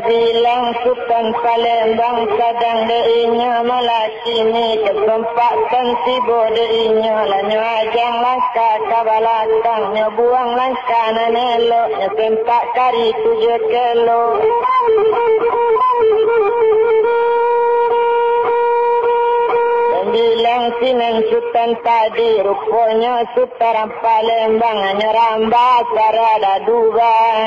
bilang Sultan Palembang sedang deinya melakini kesempatan tiba deinya lanyo ajang langkah kabalakangnya buang langkah naneloknya sempak kari 7 kilo. Bilang sinan Sultan tadi rupanya Sultan Palembang hanya rambah sarada dubang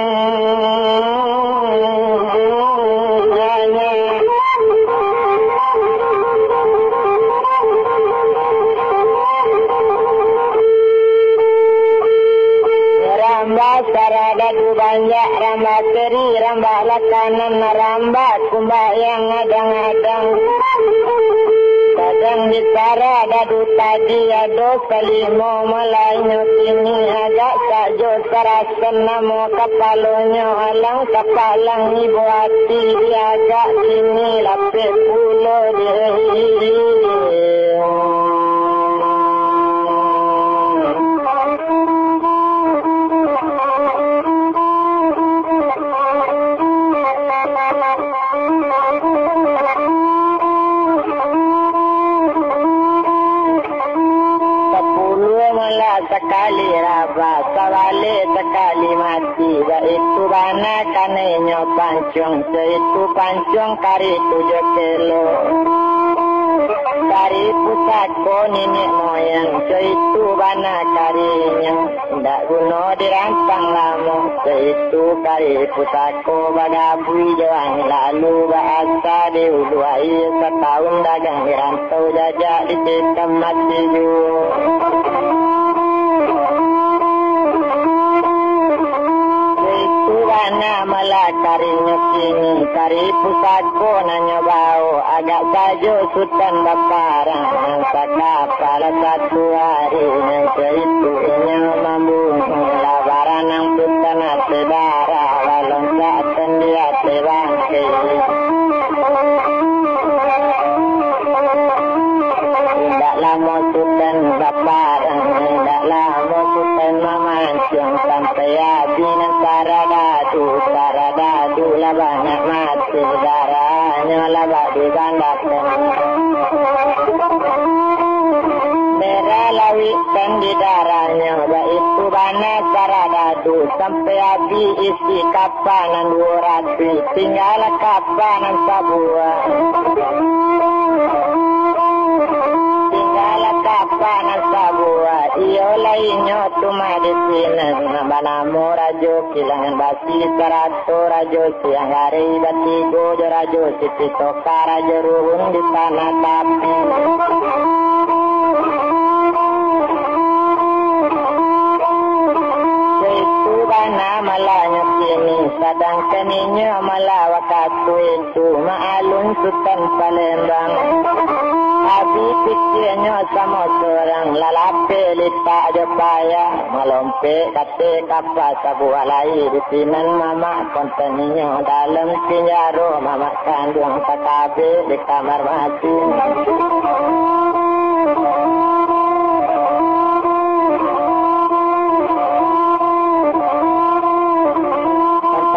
rambah sarada dubanya rambah teri rambah lakanan rambah kumbayang adang-adang kadang ditara dadu tadi ado kalimo malainyo sini agak sajo sarasan namo kapalonyo alang kapalang ibu hati agak sini lapis pulo diri. Sekali raba sawale sekali mati itu bana kanenyo pancung itu pancung kari 7 kilo kari pusako nenek moyang itu bana karinya ndak guno dirancang lama itu kari pusako bagabui jawang lalu bahasa diuluai setahun dagang dirantau jajak di sistem mati malah karinya sini kari pusako nanya bau agak sajo Sultan Baparang sakapal satu hari yang ceitunya mambung labaran yang Sultan Atebara walong saten dia tebangke tidak lama Sultan Baparang tidak lama Sultan mamancung sampai abinan saradadu banyak mati darahnya labak dibandakan merah lawikan di darahnya itu banyak saradadu sampai habis isi kapanan 200 tinggal kapanan sabuah kapanan sabuah iyo lainnya cuma di sini nambah rajo kilangan basi 100 rajo siang hari batigo rajo siti toka rajo ruhun di tanah tapi itu bana malahnya sini sedang keninya malah waktu itu maalun Sultan Palembang habis pikirnya sama seorang lalape lipat je payah melompe kate kapal sabuah lai di sinan mama konteninya dalam penjara mama kandung takabe di kamar mati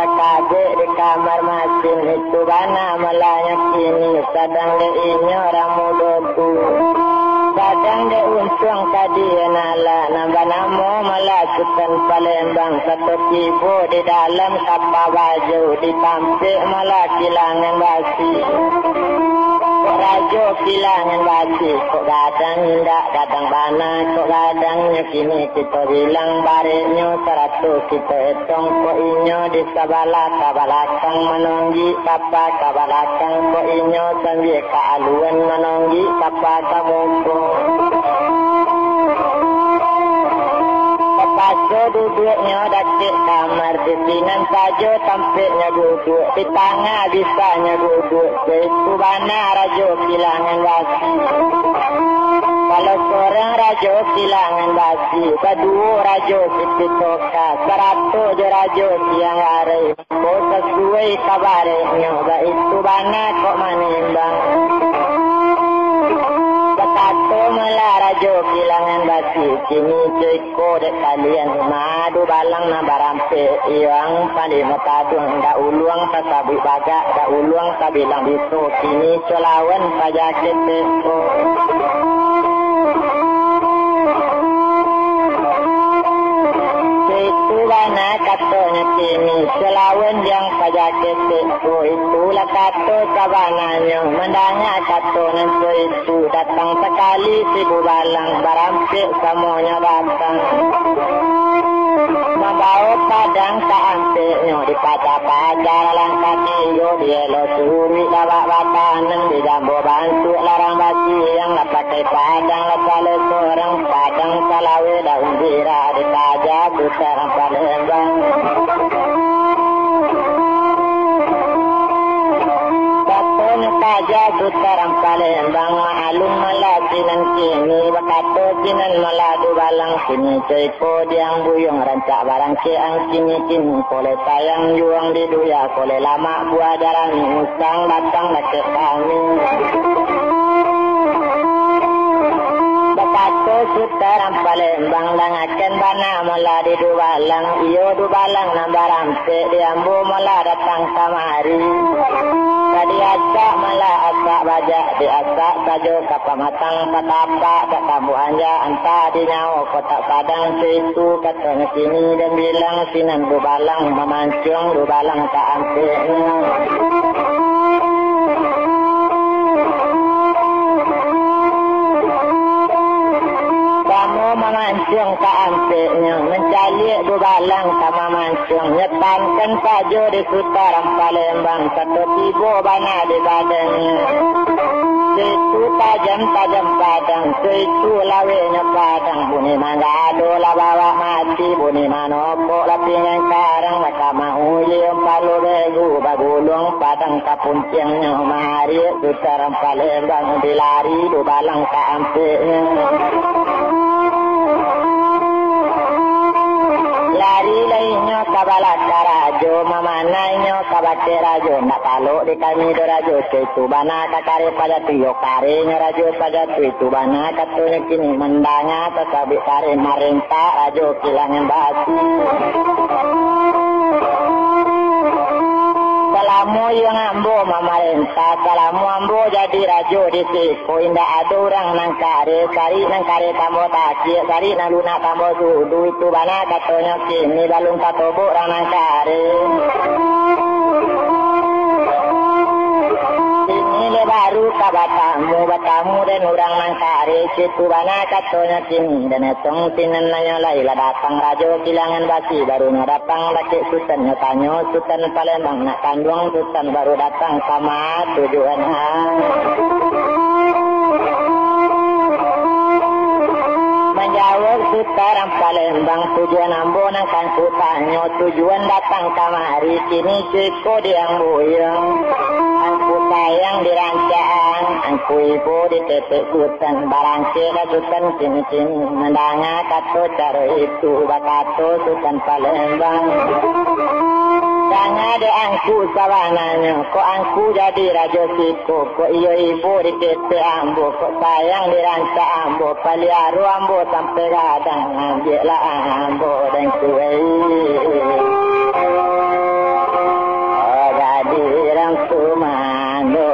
takabe di kamar mati itu bana malahnya kini sedang deinya orang mudoku kadang de unsung kadi nala nambah namo malah Sultan Palembang satu kibo di dalam kapal baju ditampik malah kilangan basi rajo kilangan basi kok kadang indak kadang bana kok kadangnya kini kita bilang bareknya 100 kita hitung kok inyo di sebelah kabalakang menonggi kapal kabalakang kok inyo sambil kealuan menonggi kapal kamumpung Paso duduknya dakik kamar di sinan saja tampiknya duduk di tengah bisanya duduk itu bana rajo kilangan basi kalau seorang rajo kilangan basi kedua rajo siti toka 100 je rajo siang hari kok sesuai kabarnya itu bana kok manimbang Bakato mela rajo kilangan basi kini ceko dek kalian madu balang na barampe iang pandi matadung da uluang tasabi bagak da uluang sabilang bisu kini celawan pajak keteko bana katanya kini selawan yang pajak keteko itulah kato kabananya mendanya kato nanti itu datang sekali sibu balang barampe semuanya datang membawa padang saampe nyo di pacar langkah yo di elo suri lawak batanang di jambo bantu larang basi yang la pakai padang la sale sorang padang salawe daun bira di tajak busarang Palembang Katanya tajak busarang Palembang maalung malasinan kini bakato kinan maladu balang kini ceko diang buyung rancak barang keang kini kole sayang juang di duya kole lama buah jarang musang datang nakek kami bakato sutaran Palembang langakan bana mala di dubalang iyo dubalang nambarampe diambu mala datang kamari tadi asak mala asak bajak di asak sajo kapamatang katapa katabu anja anta di nyawa kotak padang situ katanya sini dan bilang sinan dubalang memancung dubalang tak ampe memancung ke ampeknya mencalik dubalang sama mancung nyetankan saja di sutaran Palembang satu tibo bana di badannya situ tajam padang situ lawenya padang bunyi mangga ado la bawa mati bunyi manopok lapingan karang maka mau liam palu begu bagulung padang kapunciangnya mahari sutaran Palembang dilari dubalang ke ampeknya lari lainnya kabala karajo mamananya kabate rajo nak kalau di kami do rajo itu bana kakare pada tuyo karenya rajo pada itu bana katanya kini mendanga tetapi kare marenta rajo kilangan batu Salamu yang ambo mamarenta salamu ambo jadi rajo di siko indah ada orang nang kare tambo taki kari nang luna tambo sudu itu bana katanya kini balung katobo orang nang kare ini baru batamu dan orang nang kare situ bana katanya kini dan etong tinan nanya laila datang rajo kilangan basi baru datang laki sultan tanyo sultan Palembang nak kandung sultan baru datang sama tujuan menjawab sutaran Palembang tujuan ambo nang kan kutanyo tujuan datang kamari kini ceko diang buyung aku sayang dirancaan aku ibu di tetek sultan barang kira sultan kini mendanga kato cara itu bakato sultan Palembang jangan ada angku sawananya kok angku jadi raja siko kok iyo ibu di tetek ambo kok sayang dirancak ambo paliaru ambo sampai kadang ambillah ambo dan kuei jadi orang sumano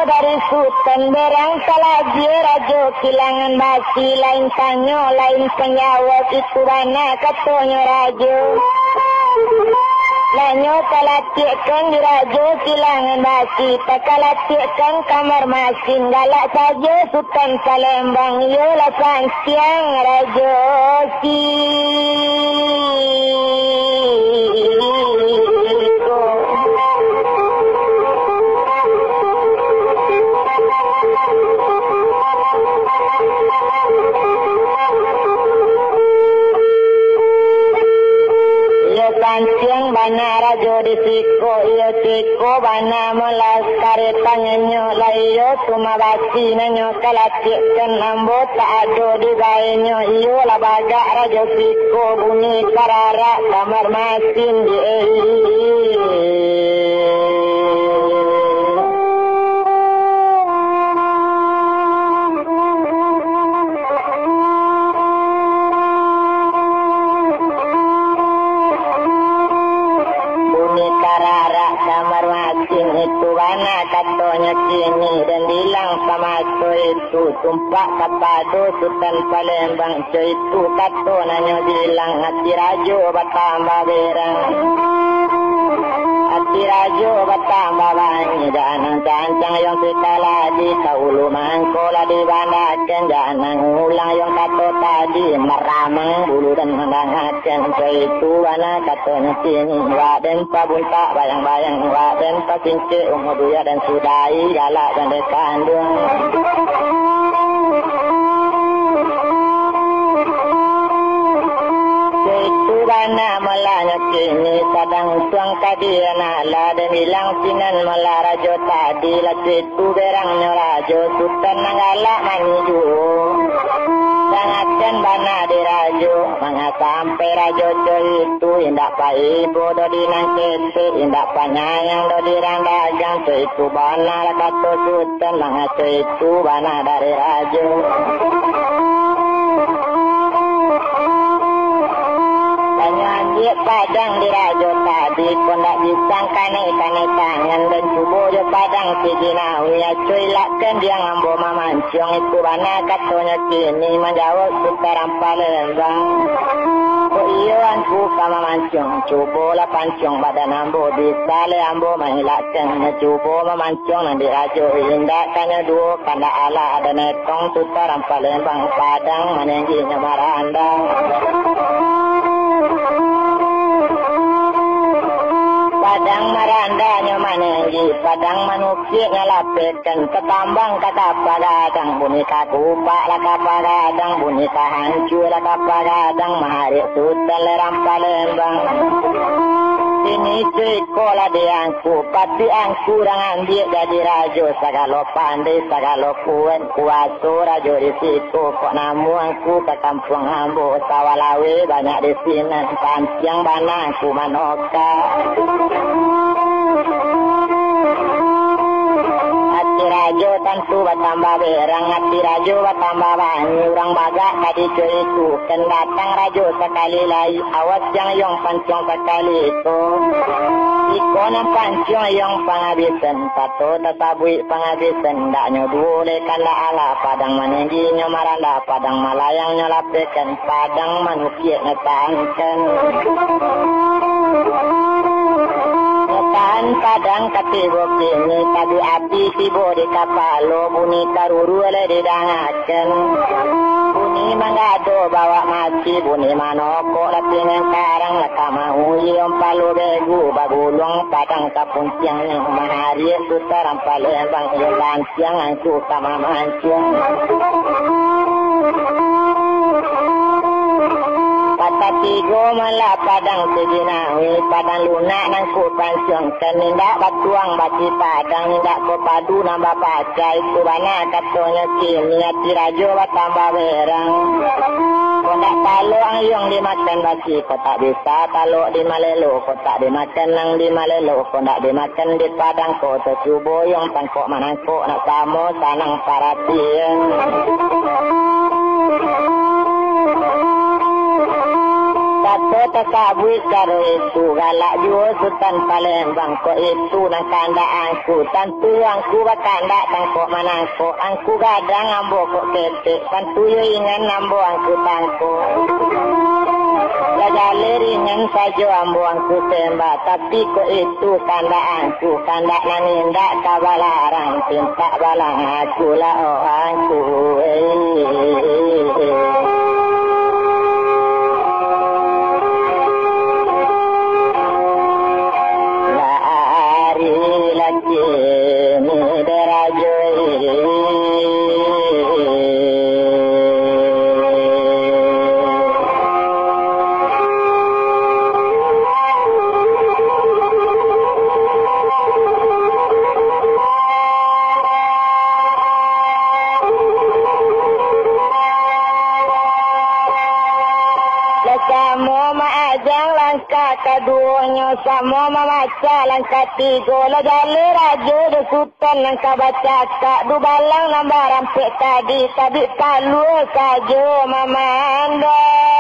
dari sultan berang salagi rajo kilangan basi lain tanyo lain penyawat itu bana katanya rajo lanyo kalatikan di rajo kilangan basi tak kalatikan kamar masin galak saja sultan Palembang yola siang rajo si siang bana rajo di siko iyo ciko bana melas karetanya nyo layo tumabasi nanyo kalacik kan ambo tak ado di bainyo iyo labaga rajo siko bunyi karara kamar masin di katonya kini dan bilang sama itu tumpak kapado Sultan Palembang itu katonanya bilang hati rajo bertambah berang hati rajo bertambah banyak jangan cancang yang sekala di kaulu mangkola di bandakan jangan ulang yang kato tadi meramang bulu dan menghangatkan itu wana katonya kini waden pabunta bayang-bayang waden pasince umuduya dan sudai galak dan dekandung itu bana melanya kini sadang tuang kadiana la dan hilang sinan melarajo tadi la itu berangnya rajo sultan nanggala maniju sangatkan bana di rajo manga sampai rajo itu indak pai bodo di nangkete indak panyayang do di randagang itu bana la kato sultan manga itu bana dari rajo padang di rajo tadi kondak disangka naik tangan dan subuh jo padang sijinawi ya cuy lakkan dia ngambo mamanciong itu bana katonya kini menjawab sutaram Palembang oh iyo anku kama manciong cubo la panciong badan ambo disale ambo mahilakkan cubo mamanciong nang di rajo indah kanya duo kanda ala ada netong sutaram Palembang padang menengginya maranda padang marandanya manenggi padang manukir ngalapekan ketambang kata pagadang bunyi kakupa laka pagadang bunyi kahancur laka pagadang maharik sultan leram Palembang ini cuy kola diangku pati angku rangan dia jadi rajo sagalo pandai sagalo kuat kuaso rajo di situ kok namu angku ke kampung ambo sawalawe banyak di sini panciang bana angku manoka hati rajo tentu bertambah berang hati rajo bertambah banyak orang bagak tadi cuy itu kan datang rajo sekali lagi awas yang yong panciang sekali itu ikonan panciang yang penghabisan satu tasabui penghabisan daknya dule kala ala padang manengginya maranda padang malayangnya lapekan padang manusia ngetangkan Tan padang katibo kini tadi api sibo di kapalo bunyi karuru le di dangaken bunyi mangado bawa mati bunyi manoko lapinen karang lakama uyong palu begu bagulong padang kapung siang yang mahari sutaram Palembang ilan siang angku kama manciang Tigo malah padang sejinawi padang lunak nang ku panciong kenindak batuang bati padang nindak ko padu nambah paca itu bana katonya kini hati rajo tambah berang kondak talo ang yung dimakan bati ko tak bisa talo di malelo ko tak dimakan nang di malelo kondak dimakan di padang ko tersubo yung pangkok manangkok nak samo sanang paratian Kato takabui karo itu galak juo Sultan Palembang ko itu nang kanda angku tantu angku bakanda tangko manangko angku gadang ambo ko kete tantu yo ingan ambo angku tangko lagale ringan sajo ambo angku tembak tapi ko itu kanda angku kanda nanindak kabalarang tinta balang aku la o angku langkah keduanya sama memaca langkah tiga lah jale raja de sultan langkah baca kak du balang nambah rampik tadi palu saja memandang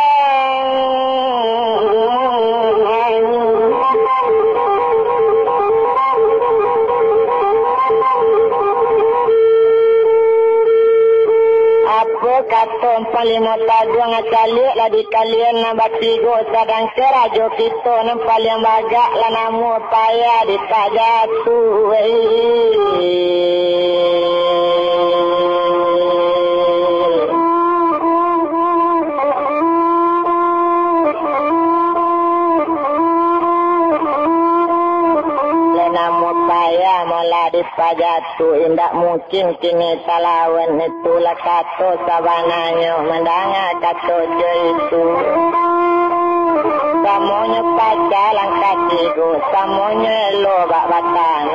kata 45 tahun ngacalik lah di kalian nambah 3 sadang kerajo kita nampak yang bagak lah namu payah di tak jatuh Pajatu indak mungkin kini talawan itulah kata sabananya mendengar kata itu semuanya pacaran katiku semuanya lobak batang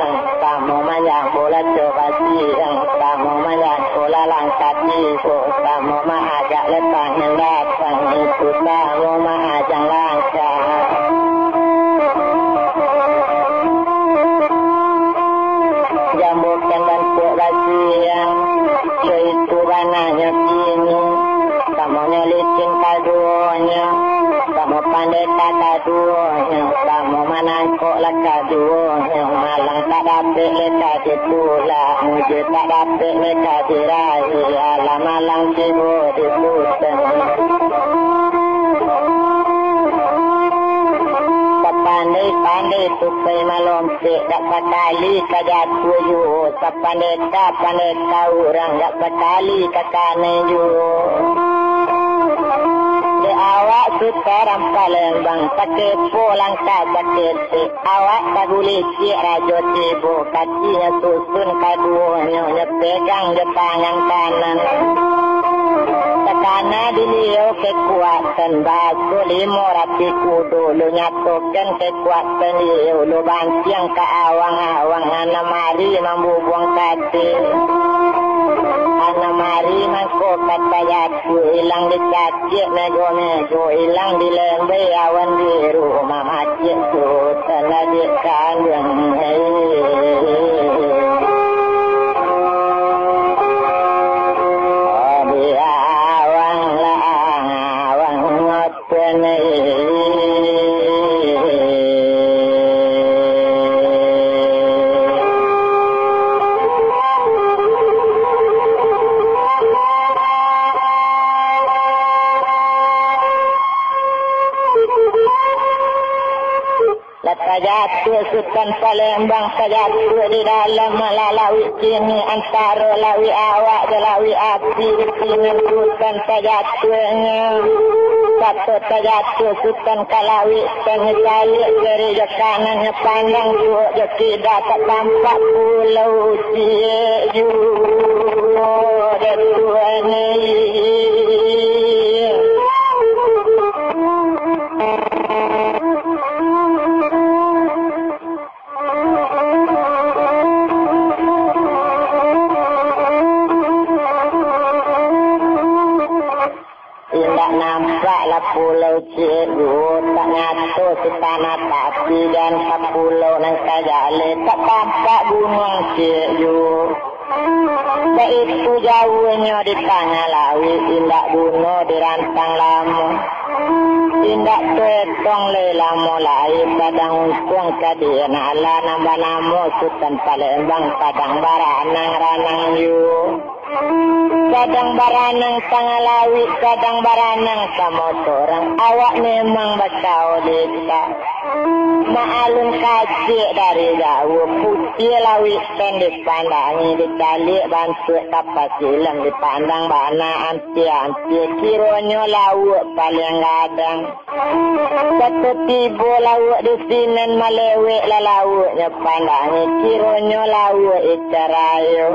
kamu banyak bola coba siang kamu banyak bola langkah tiku kamu mengajak lepas yang datang itu kamu mengajak langkah jambukan dan kurasi yang itu bananya kini kamunya licin kaduanya kamu pandai tak kaduanya kamu menangkuklah kaduanya malang tak dapat leka ditulak mujur tak dapat leka dirahi alam malang sibuk diputan pandai tupai malompek tak sekali kajatu you sepandai orang tak sekali kakane you de awak sekarang Palembang pakai pulang sakit awak tak boleh siap rajo tibu kakinya susun kaduanya pegang di tangan kanan karena beliau kekuatan bagu limo rapi kudu lu nyatukan kekuatan beliau lu bangsiang ke awang-awang anak mari membubuang kati anak mari mangko kata yatu hilang di kaki nego hilang di lembe awan biru mama citu telah di kandang Jatuh Sultan Palembang jatuh di dalam melalui sini antara lawi awak dan lawi api sini Sultan jatuhnya satu jatuh Sultan Kalawi penyegali dari kanannya pandang juga tidak tampak pulau Cieju dan Tuhan pulau Cieju tak nyatu si tanah tapi dan pulau nang kajale tak tampak gunung Cieju itu jauhnya di tengah lawi indak bunuh di rantang lamu indak tuetong lelamu lain padang untung kadian ala nambah namu Sultan Palembang padang baranang ranang yu kadang baranang tengah lawi kadang baranang sama orang awak memang bakau desa ma'alun kacik dari jauh putih lawi dan dipandangi dicalik bantu kapas silang dipandang bana anti kironyo lawak paling gadang satu tibu lawak di sini malewek lah lawaknya pandangi kironyo lawak ikarayo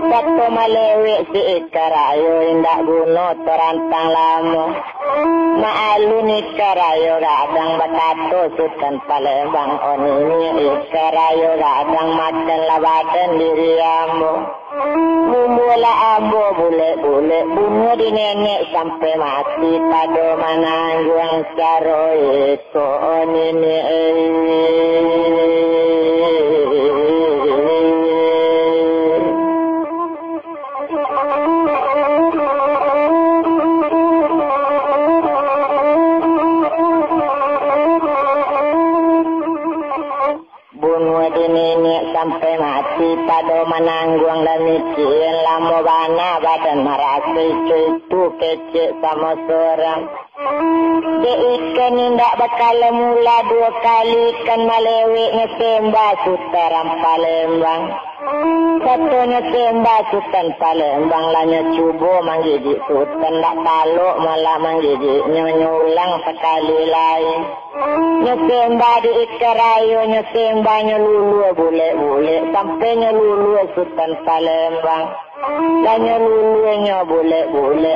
satu malewek si ikarayo indak bunuh terantang lamu ma'alun ikarayo gadang batato Sultan Palembang onini ikarayo gadang makan labadan diriamu Mula ambo boleh bunuh di nenek sampai mati pada Menanggung caro itu ini. Sampai mati pada Menanggung dan mikir lama bana badan merasa itu kecil sama seorang. Dia ikan tidak bakal mula 2 kali ikan malewik ngesembah sutaran Palembang. Satunya sembah sultan Palembang lanya cuba manggijik sultan tak taluk malah manggijik nyulang sekali lain. Nyesembah di Ikarayo, nyesembahnya lulu boleh sampai nyelulu sultan Palembang. Dan nyelulunya boleh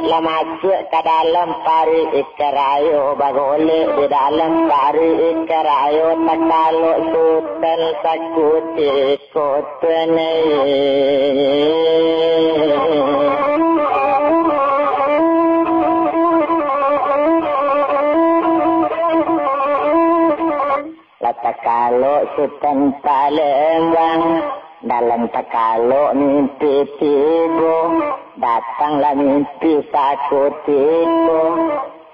lah masuk ke dalam pari Ikarayo, bagolek di dalam pari Ikarayo tak taluk sultan sakuti kotene. Kalau sultan Palembang dalam takalo mimpi tibo datanglah mimpi sakutiku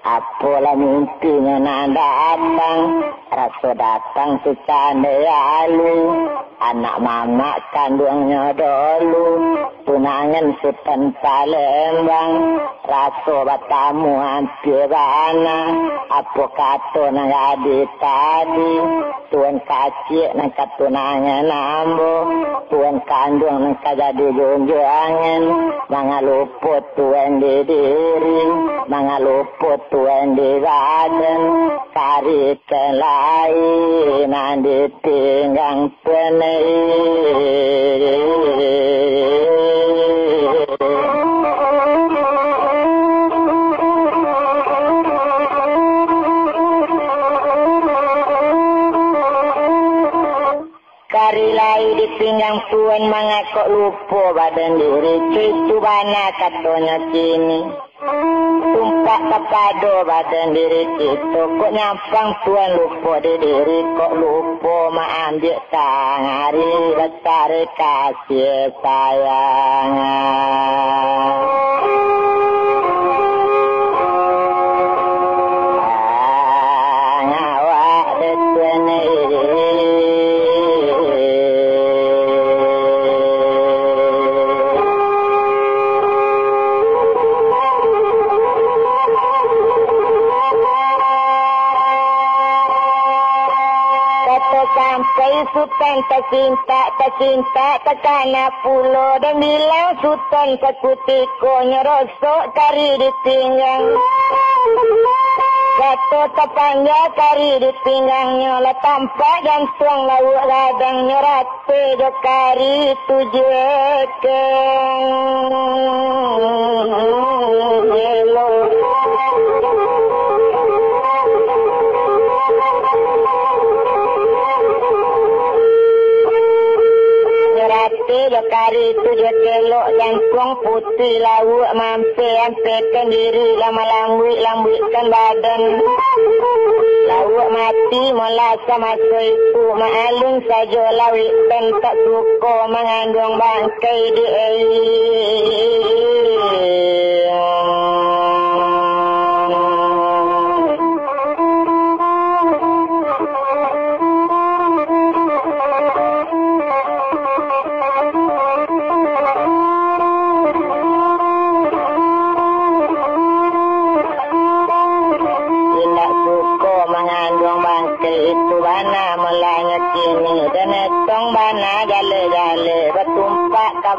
apalah mimpinya nak datang rasa datang secanda alu anak mama kandungnya dulu tunangan sultan Palembang rasa batamu hampir bana apa kata nang adik tadi tuan kacik nang katunangan ambo tuan kandung nang kajadi junjuangan mangaluput tuan di diri mangaluput tuan di badan kari kelai nang ditinggang penai. Kari lai di pinggang tuan mangakok lupa badan diri cuitu bana katanya kini tumpak kepado badan diri itu kok nyampang tuan lupa di diri kok lupa ambil tangari besar kasih sayang. Sultan tercinta tekana pulo dan bilang sultan sekutiko nyerosok kari di pinggang kata tepangnya kari di pinggangnya lah tampak gantung lauk ladang nyerate jo kari tujekeng kari tujuh kelok jantung putih lauk ampe diri lama lambutkan badan lauk mati mola sama itu maalung saja lawik dan tak suka mengandung bangkai di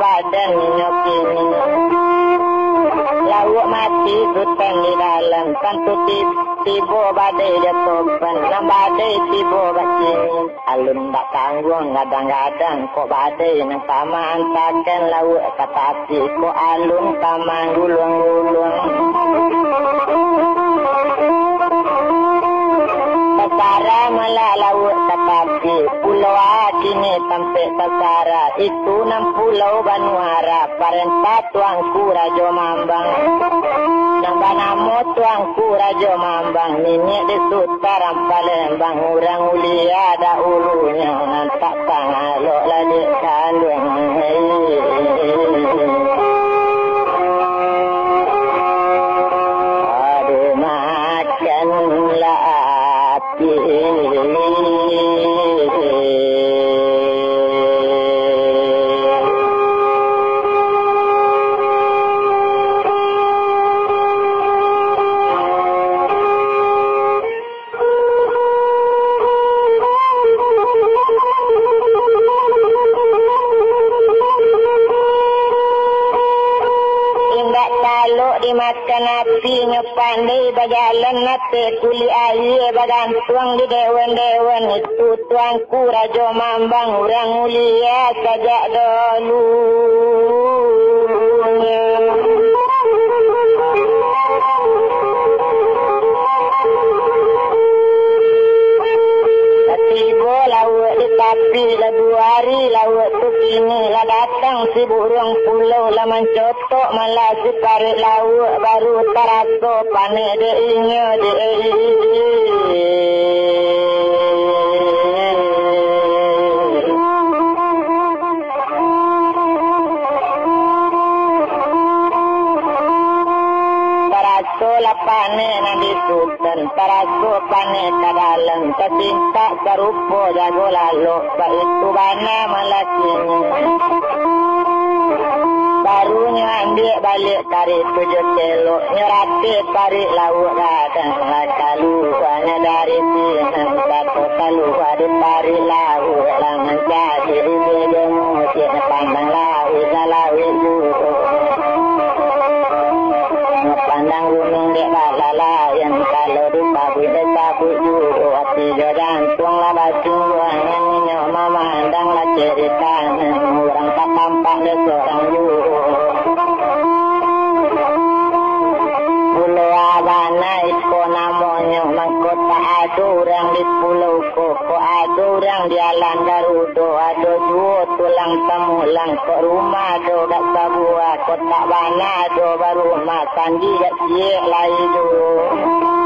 badan nyokini lauk mati sultan di dalam tentu tibo badai jatuhkan nam badai tibo bacini alun tak tanggung kadang-kadang kok badai nang sama antakan lauk katapi kok alun tamang gulung-gulung Tara malah laut tetapi pulau kini sampai Tasara itu 6 pulau Banuara parentah tuangku Rajo Mambang nambah namo tuangku Rajo Mambang minyak di Sutaram Palembang urang ulia ada ulunya nantak tangalok lagi kalung aduh makanlah api makan api nyepandai berjalan nate kuli air bergantung di dewan-dewan itu tuanku Rajo Mambang orang mulia sajak dulunya tiba lawak di tapi lah 2 hari lawak tu kini lah datang si burung pulau lah mencotok malah si parit lawak baru terasa panik deinya panik nanti sultan teraso panik kadalang kecinta serupo jago lalu itu bana malakini barunya ambil balik tarik 7 kilo nyerati tarik lauk datang kalu hanya dari sini satu kalu ada tarik lauk lah menjadi ujung cik pandang lauk salawi dulu pandang gunung dek balala yang kalau dipabui juru hati jantung lah batu hanya memandang lah cerita orang tak tampak dek seorang juru Pulau Abana itu namanya mangkota ada orang di Pulau Koko ada orang di Alan Garudo ada dua tulang temulang ke rumah ada kat Sabua kota Bana ada baru rumah Sandi kat Siek lain dulu